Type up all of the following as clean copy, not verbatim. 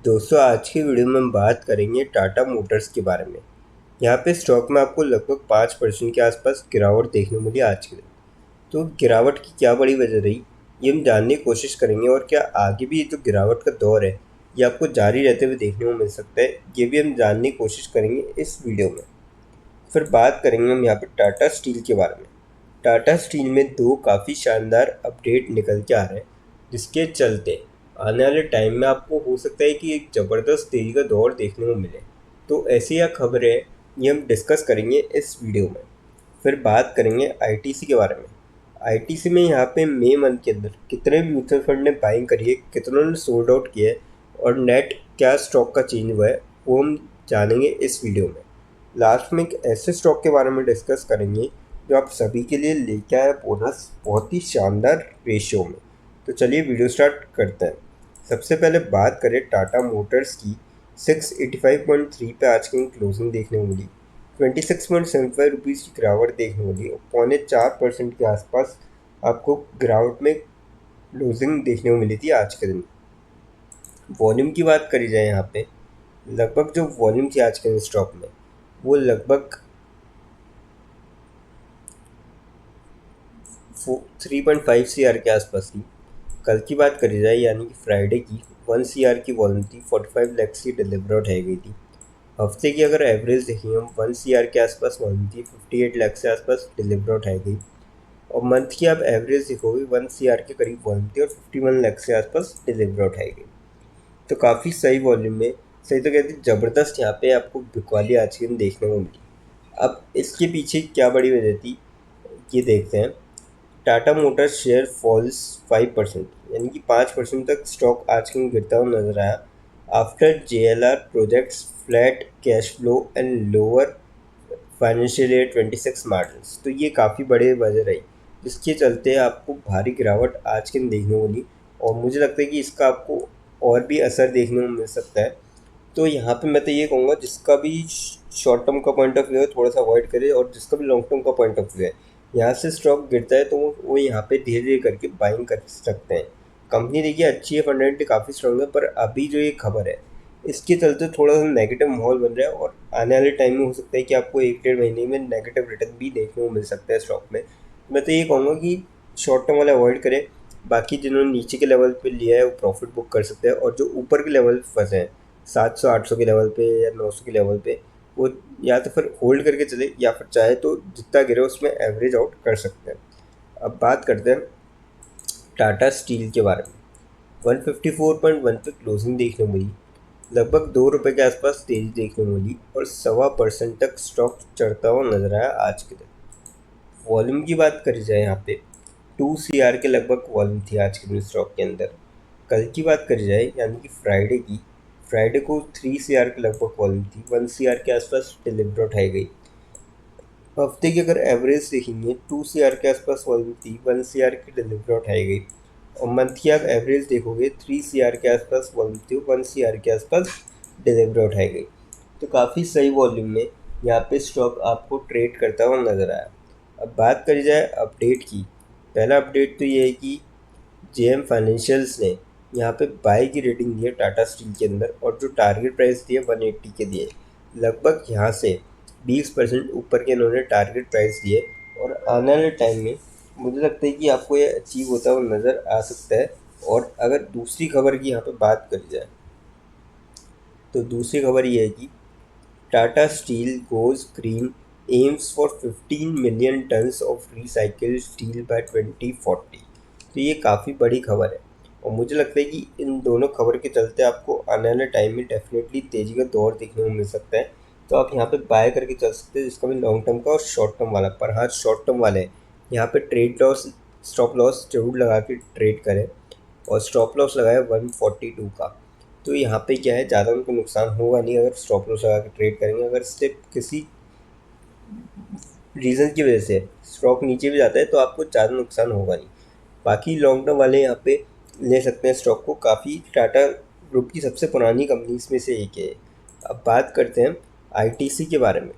दोस्तों, आज की वीडियो में हम बात करेंगे टाटा मोटर्स के बारे में। यहाँ पे स्टॉक में आपको लगभग 5% के आसपास गिरावट देखने को मिली आज के दिन। तो गिरावट की क्या बड़ी वजह रही, ये हम जानने की कोशिश करेंगे। और क्या आगे भी ये जो गिरावट का दौर है ये आपको जारी रहते हुए देखने को मिल सकता है, ये भी हम जानने की कोशिश करेंगे इस वीडियो में। फिर बात करेंगे हम यहाँ पे टाटा स्टील के बारे में। टाटा स्टील में दो काफ़ी शानदार अपडेट निकल के आ रहे हैं, जिसके चलते आने वाले टाइम में आपको हो सकता है कि एक ज़बरदस्त तेज़ी का दौर देखने को मिले। तो ऐसी यह खबर है, ये हम डिस्कस करेंगे इस वीडियो में। फिर बात करेंगे आईटीसी के बारे में। आईटीसी में यहाँ पे मई मंथ के अंदर कितने म्यूचुअल फंड ने बाइंग करी है, कितनों ने सोल्ड आउट किया है और नेट क्या स्टॉक का चेंज हुआ है, वो हम जानेंगे इस वीडियो में। लास्ट में एक ऐसे स्टॉक के बारे में डिस्कस करेंगे जो आप सभी के लिए लेके आया बोनस बहुत ही शानदार रेशियो में। तो चलिए वीडियो स्टार्ट करते हैं। सबसे पहले बात करें टाटा मोटर्स की। 685.3 पे आज की क्लोजिंग देखने को मिली। 26.75 रुपीज़ की गिरावट देखने को मिली और 4.25% के आसपास आपको गिरावट में क्लोजिंग देखने को मिली थी आज के दिन। वॉल्यूम की बात करी जाए यहाँ पे, लगभग जो वॉल्यूम थी आज के दिन स्टॉक में वो लगभग 3.5 CR के आसपास थी। कल की बात करी जाए यानी कि फ्राइडे की, 1 CR की वॉल्यूम थी, 45 लैक्स की डिलीवर आउट है गई थी। हफ्ते की अगर एवरेज देखें हम, 1 CR के आसपास वॉल्यूम थी, 58 लैक्स के आसपास डिलीवर आउट है गई। और मंथ की आप एवरेज देखोगे 1 CR के करीब वॉल्यूम थी और 51 लैक्स के आसपास डिलीवर आउट है गई। तो काफ़ी सही वॉल्यूम में, सही तो कहती ज़बरदस्त यहाँ पे आपको बिकवाली आज के दिन देखने को मिली। अब इसके पीछे क्या बड़ी वजह थी ये देखते हैं। टाटा मोटर्स शेयर फॉल्स 5%, यानी कि 5% तक स्टॉक आज के दिन गिरता हुआ नजर आया। After JLR projects flat cash flow and lower financial year 26 margins. तो ये काफ़ी बड़े वजह रही, जिसके चलते आपको भारी गिरावट आज के दिन देखने को मिली। और मुझे लगता है कि इसका आपको और भी असर देखने को मिल सकता है। तो यहाँ पे मैं तो ये कहूँगा, जिसका भी शॉर्ट टर्म का पॉइंट ऑफ व्यू है थोड़ा सा अवॉइड करे, और जिसका भी लॉन्ग टर्म का पॉइंट ऑफ व्यू है, यहाँ से स्टॉक गिरता है तो वो यहाँ पे धीरे धीरे करके बाइंग कर सकते हैं। कंपनी देखिए अच्छी है, फंडामेंटली काफ़ी स्ट्रॉन्ग है, पर अभी जो ये खबर है इसके चलते थोड़ा सा नेगेटिव माहौल बन रहा है। और आने वाले टाइम में हो सकता है कि आपको 1 डेढ़ महीने में नेगेटिव रिटर्न भी देखने को मिल सकता है स्टॉक में। मैं तो ये कहूँगा कि शॉर्ट टर्म वाले अवॉइड करें। बाकी जिन्होंने नीचे के लेवल पे लिया है वो प्रॉफिट बुक कर सकते हैं, और जो ऊपर के लेवल फंसे हैं 700-800 के लेवल पे या 900 के लेवल पे, वो या तो फिर होल्ड करके चले या फिर चाहे तो जितना गिरे उसमें एवरेज आउट कर सकते हैं। अब बात करते हैं टाटा स्टील के बारे में। 154.1 पे क्लोजिंग देखने को मिली। लगभग ₹2 के आसपास तेजी देखने को मिली और 1.25% तक स्टॉक चढ़ता हुआ नजर आया आज के दिन। वॉल्यूम की बात करी जाए यहाँ पे, 2 CR के लगभग वॉल्यूम थी आज के दिन स्टॉक के अंदर। कल की बात करी जाए यानी कि फ्राइडे की, फ्राइडे को 3 CR के लगभग वॉल्यूम थी, 1 CR के आसपास डिलीवर उठाई गई। हफ्ते की अगर एवरेज देखेंगे 2 CR के आसपास वॉल्यूम थी, 1 CR की डिलीवर उठाई गई। और मंथ की आप एवरेज देखोगे 3 CR के आसपास वॉल्यूम थी, 1 CR के आसपास डिलीवर उठाई गई। तो काफ़ी सही वॉल्यूम में यहाँ पे स्टॉक आपको ट्रेड करता हुआ नजर आया। अब बात करी जाए अपडेट की। पहला अपडेट तो ये है कि JM फाइनेंशियल्स ने यहाँ पे बाय की रेटिंग दी है टाटा स्टील के अंदर, और जो टारगेट प्राइस दिए 180 के दिए। लगभग यहाँ से 20% ऊपर के इन्होंने टारगेट प्राइस दिए, और आने वाले टाइम में मुझे लगता है कि आपको ये अचीव होता हुआ नज़र आ सकता है। और अगर दूसरी खबर की यहाँ पे बात करी जाए तो दूसरी खबर ये है कि Tata steel goes green, aims for 15 million tons of recycled steel by 2040। तो ये काफ़ी बड़ी खबर है, और मुझे लगता है कि इन दोनों खबर के चलते आपको आने वाले टाइम में डेफिनेटली तेज़ी का दौर देखने को मिल सकता है। तो आप यहाँ पे बाय करके चल सकते हैं, जिसका भी लॉन्ग टर्म का और शॉर्ट टर्म वाला। पर हाँ, शॉर्ट टर्म वाले यहाँ पे ट्रेड लॉस, स्टॉप लॉस जरूर लगा के ट्रेड करें। और स्टॉप लॉस लगाया 142 का। तो यहाँ पे क्या है, ज़्यादा उनको नुकसान होगा नहीं अगर स्टॉप लॉस लगा के ट्रेड करेंगे। अगर स्टेप किसी रीज़न की वजह से स्टॉक नीचे भी जाता है तो आपको ज़्यादा नुकसान होगा नहीं। बाकी लॉन्ग टर्म वाले यहाँ पे ले सकते हैं स्टॉक को। काफ़ी टाटा ग्रुप की सबसे पुरानी कंपनीज में से एक है। अब बात करते हैं आईटीसी के बारे में।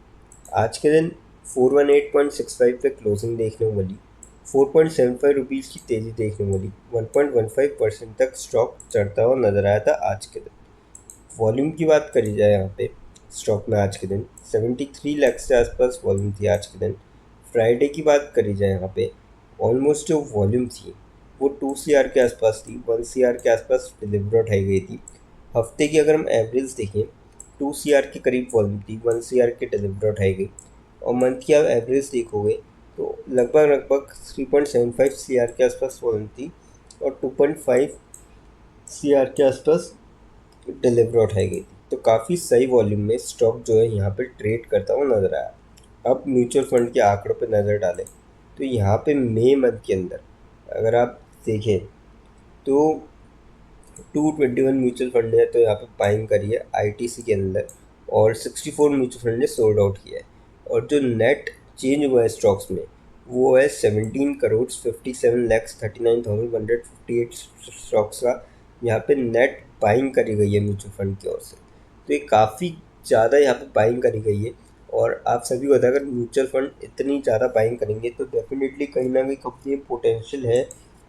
आज के दिन 418.65 पे क्लोजिंग देखने को मिली। 4.75 रुपीज़ की तेज़ी देखने को मिली। 1.15% तक स्टॉक चढ़ता हुआ नजर आया था आज के दिन। वॉल्यूम की बात करी जाए यहाँ पे स्टॉक में आज के दिन 73 लाख से आसपास वॉल्यूम थी आज के दिन। फ्राइडे की बात करी जाए यहाँ पे ऑलमोस्ट जो वॉल्यूम थी वो 2 CR के आसपास थी, 1 CR के आसपास डिलीवरी उठाई गई थी। हफ्ते की अगर हम एवरेज देखें 2 CR के करीब वॉल्यूम थी, 1 CR की डिलीवरी उठाई गई। और मंथ की आप एवरेज देखोगे तो लगभग लगभग 3.75 CR के आसपास वॉल्यूम थी और 2.5 CR के आसपास डिलीवरी उठाई गई थी। तो काफ़ी सही वॉल्यूम में स्टॉक जो है यहाँ पे ट्रेड करता हुआ नज़र आया। अब म्यूचुअल फंड के आंकड़ों पे नज़र डालें तो यहाँ पे मई मंथ के अंदर अगर आप देखें तो 221 म्यूचुअल फंड ने तो यहाँ पे बाइंग करी है आईटीसी के अंदर और 64 म्यूचुअल फंड ने सोल्ड आउट किया है। और जो नेट चेंज हुआ है स्टॉक्स में वो है 17 करोड़ 57,39,158 स्टॉक्स का यहाँ पे नेट बाइंग करी गई है म्यूचुअल फंड की ओर से। तो ये काफ़ी ज़्यादा यहाँ पे बाइंग करी गई है। और आप सभी को पता है अगर म्यूचुअल फंड इतनी ज़्यादा बाइंग करेंगे तो डेफिनेटली कहीं ना कहीं कंपनी पोटेंशियल है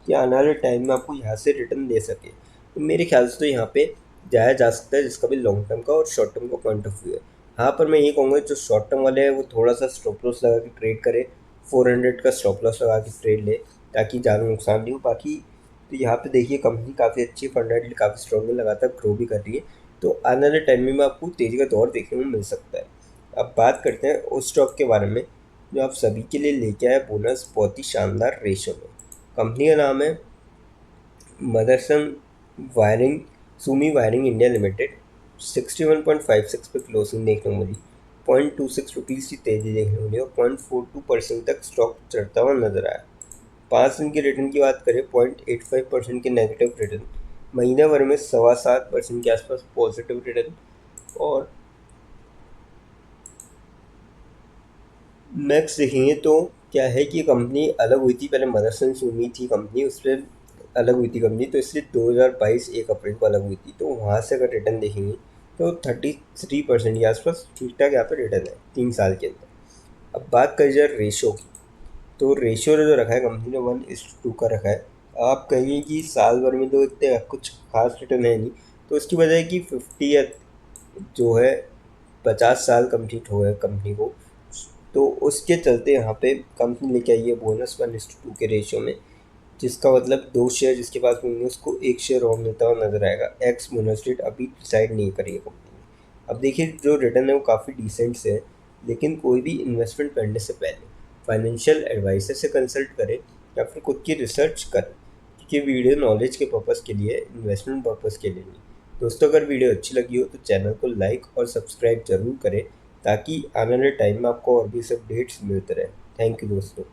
कि आने वाले टाइम में आपको यहाँ से रिटर्न दे सके। तो मेरे ख्याल से तो यहाँ पे जाया जा सकता है जिसका भी लॉन्ग टर्म का और शॉर्ट टर्म का पॉइंट ऑफ व्यू है। हाँ पर मैं ये कहूँगा जो शॉर्ट टर्म वाले हैं वो थोड़ा सा स्टॉप लॉस लगा के ट्रेड करे, 400 का स्टॉप लॉस लगा के ट्रेड ले ताकि ज़्यादा नुकसान नहीं हो। बाकी तो यहाँ पे देखिए कंपनी काफ़ी अच्छी फंडामेंटली काफ़ी स्ट्रॉन्ग है, लगातार ग्रो भी कर रही है। तो आने वाले टाइम में आपको तेज़ी का दौर देखने को मिल सकता है। अब बात करते हैं उस स्टॉक के बारे में जो आप सभी के लिए लेके आए बोनस बहुत ही शानदार रेशो में। कंपनी का नाम है Motherson wiring Sumi wiring India limited. 61.56 पे क्लोजिंग देखने को मिली, 0.26 की तेज़ी देखने को मिली और 0.42% तक स्टॉक चढ़ता हुआ नजर आया। 5 दिन के रिटर्न की बात करें 0.85% के नेगेटिव रिटर्न, महीने भर में 7.25% के आसपास पॉजिटिव रिटर्न। और नेक्स्ट देखेंगे तो क्या है कि कंपनी अलग हुई थी, पहले मदरसन सुमी थी कंपनी, उस पर अलग हुई थी कंपनी, तो इसलिए 2022 1 अप्रैल को अलग हुई थी। तो वहाँ से अगर रिटर्न देखेंगे तो 33% के आसपास ठीक ठाक यहाँ पर रिटर्न है 3 साल के अंदर। अब बात करी जाए रेशो की तो रेशियो जो रखा है कंपनी ने 1:2 का रखा है। आप कहेंगे कि साल भर में तो इतने कुछ खास रिटर्न है नहीं, तो इसकी वजह है कि 50 जो है 50 साल कंप्लीट हो गए कंपनी को, तो उसके चलते यहाँ पे कंपनी लेके आई है बोनस 1:2 के रेशियो में, जिसका मतलब 2 शेयर जिसके पास होंगे उसको 1 शेयर और मिलता हुआ नजर आएगा। एक्स बोनस रेट अभी डिसाइड नहीं करी है कंपनी ने। अब देखिए जो रिटर्न है वो काफ़ी डिसेंट से है, लेकिन कोई भी इन्वेस्टमेंट करने से पहले फाइनेंशियल एडवाइजर से कंसल्ट करें या फिर खुद की रिसर्च करें, क्योंकि वीडियो नॉलेज के पर्पज़ के लिए, इन्वेस्टमेंट पर्पज़ के लिए नहीं। दोस्तों अगर वीडियो अच्छी लगी हो तो चैनल को लाइक और सब्सक्राइब जरूर करें ताकि आने वाले टाइम में आपको और भी अपडेट्स मिलते रहे। थैंक यू दोस्तों।